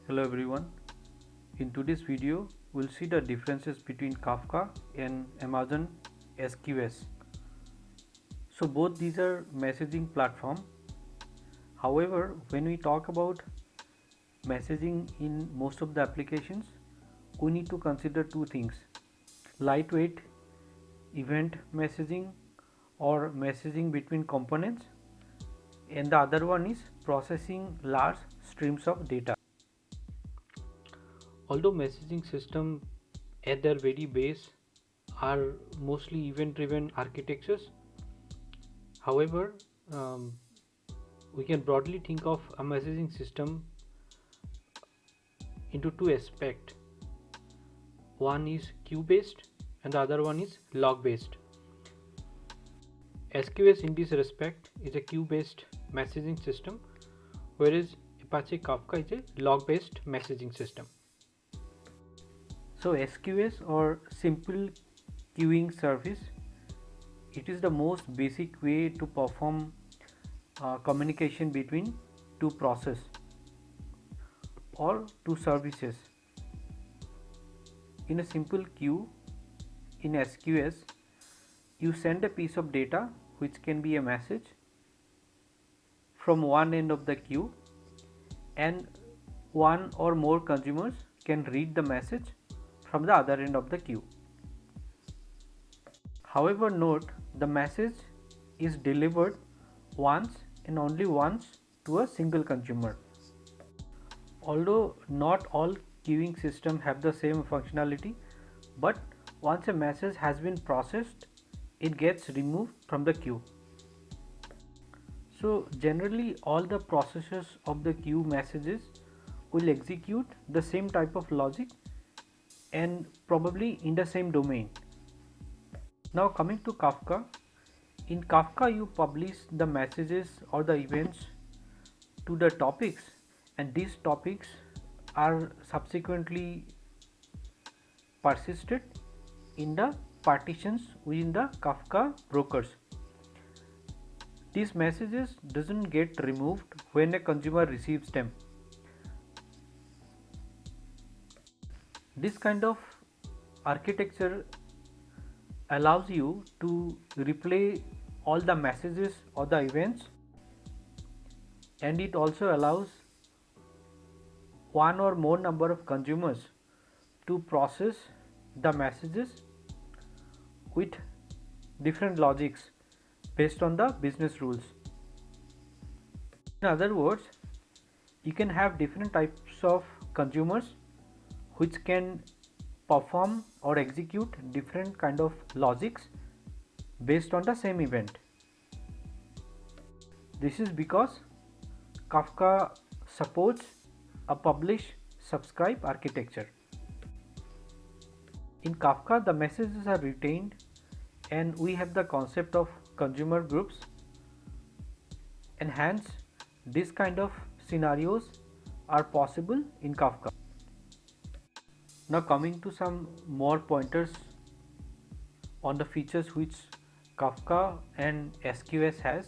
Hello everyone. In today's video, we'll see the differences between Kafka and Amazon SQS. So both these are messaging platform. However, when we talk about messaging in most of the applications, we need to consider two things: lightweight event messaging or messaging between components, and the other one is processing large streams of data. Although messaging system at their very base are mostly event driven architectures, however, um, we can broadly think of a messaging system into two aspects. One is queue based and the other one is log based. SQS in this respect is a queue based messaging system, whereas Apache Kafka is a log based messaging system. So SQS or simple queuing service, it is the most basic way to perform communication between two processes or two services. In a simple queue in SQS, you send a piece of data which can be a message from one end of the queue, and one or more consumers can read the message from the other end of the queue. However, note the message is delivered once and only once to a single consumer. Although not all queuing systems have the same functionality, but once a message has been processed, it gets removed from the queue. So generally all the processors of the queue messages will execute the same type of logic and probably in the same domain. Now coming to Kafka, in Kafka you publish the messages or the events to the topics, and these topics are subsequently persisted in the partitions within the Kafka brokers. These messages doesn't get removed when a consumer receives them. This kind of architecture allows you to replay all the messages or the events, and it also allows one or more number of consumers to process the messages with different logics based on the business rules. In other words, you can have different types of consumers which can perform or execute different kind of logics based on the same event. This is because Kafka supports a publish subscribe architecture. In Kafka, the messages are retained and we have the concept of consumer groups, and hence this kind of scenarios are possible in Kafka. Now coming to some more pointers on the features which Kafka and SQS has.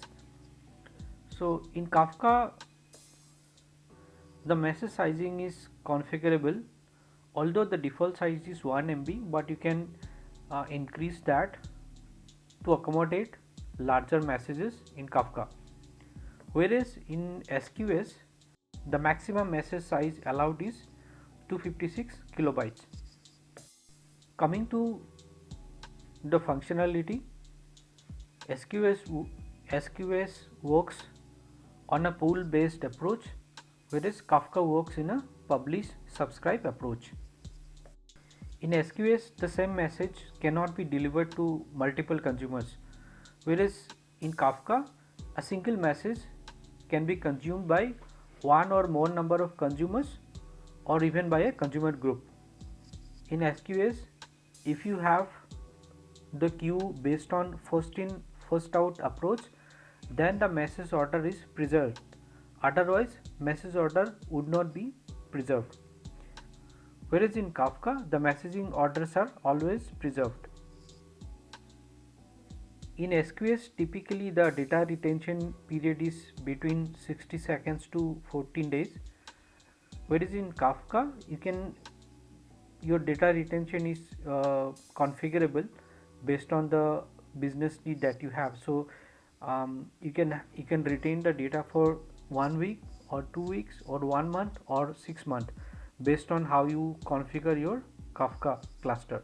So in Kafka, the message sizing is configurable, although the default size is 1 MB, but you can increase that to accommodate larger messages in Kafka. Whereas in SQS, the maximum message size allowed is 256 kilobytes. Coming to the functionality, SQS works on a pool based approach, whereas Kafka works in a publish subscribe approach. In SQS, the same message cannot be delivered to multiple consumers, whereas in Kafka, a single message can be consumed by one or more number of consumers or even by a consumer group. In SQS, if you have the queue based on first in first out approach, then the message order is preserved. Otherwise, message order would not be preserved. Whereas in Kafka, the messaging orders are always preserved. In SQS, typically the data retention period is between 60 seconds to 14 days, whereas in Kafka you can, your data retention is configurable based on the business need that you have. So you can retain the data for 1 week or 2 weeks or 1 month or 6 months based on how you configure your Kafka cluster.